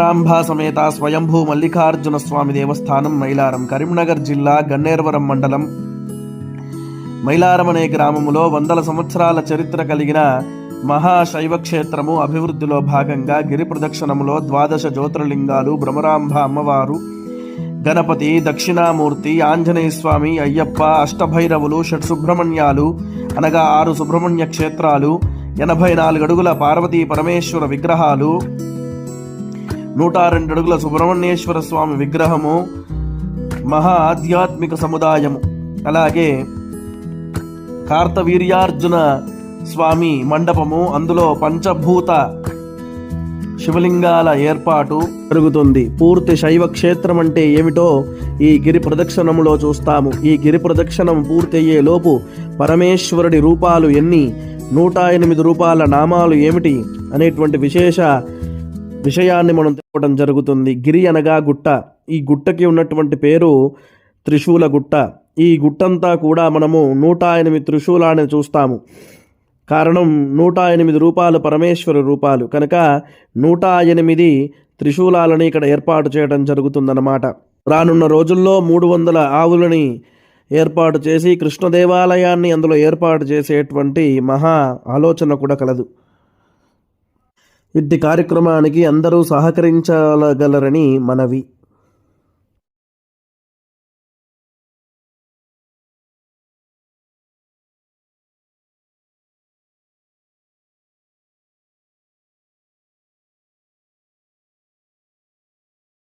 భ్రమరాంబ సమేత స్వయంభూ మల్లికార్జున స్వామి దేవస్థానం మైలారం, కరీంనగర్ జిల్లా గన్నేరువరం మండలం మైలారం అనే గ్రామములో వందల సంవత్సరాల చరిత్ర కలిగిన మహాశైవ క్షేత్రము. అభివృద్ధిలో భాగంగా గిరి ప్రదక్షిణములో 12 జ్యోతిర్లింగాలు, భ్రమరాంబ అమ్మవారు, గణపతి, దక్షిణామూర్తి, ఆంజనేయ స్వామి, అయ్యప్ప, అష్టభైరవులు, షట్సుబ్రహ్మణ్యాలు అనగా 6 సుబ్రహ్మణ్య క్షేత్రాలు, 84 అడుగుల పార్వతీ పరమేశ్వర విగ్రహాలు, 102 అడుగుల సుబ్రహ్మణ్యేశ్వర స్వామి విగ్రహము, మహా ఆధ్యాత్మిక సముదాయము, అలాగే కార్తవీర్యార్జున స్వామి మండపము, అందులో పంచభూత శివలింగాల ఏర్పాటు జరుగుతుంది. పూర్తి శైవ క్షేత్రం అంటే ఏమిటో ఈ గిరి ప్రదక్షిణములో చూస్తాము. ఈ గిరి ప్రదక్షిణం పూర్తయ్యే లోపు పరమేశ్వరుడి రూపాలు ఎన్ని, 108 రూపాల నామాలు ఏమిటి అనేటువంటి విషయాన్ని మనం తెలుసుకోవడం జరుగుతుంది. గిరి అనగా గుట్ట. ఈ గుట్టకి ఉన్నటువంటి పేరు త్రిశూల గుట్ట. ఈ గుట్టంతా కూడా మనము 108 త్రిశూలాన్ని చూస్తాము. కారణం 108 రూపాలు పరమేశ్వర రూపాలు కనుక 108 త్రిశూలాలని ఇక్కడ ఏర్పాటు చేయడం జరుగుతుందన్నమాట. రానున్న రోజుల్లో 300 ఆవులని ఏర్పాటు చేసి కృష్ణ దేవాలయాన్ని అందులో ఏర్పాటు చేసేటువంటి మహా ఆలోచన కూడా కలదు. ఇట్టి కార్యక్రమానికి అందరూ సహకరించగలరని మనవి.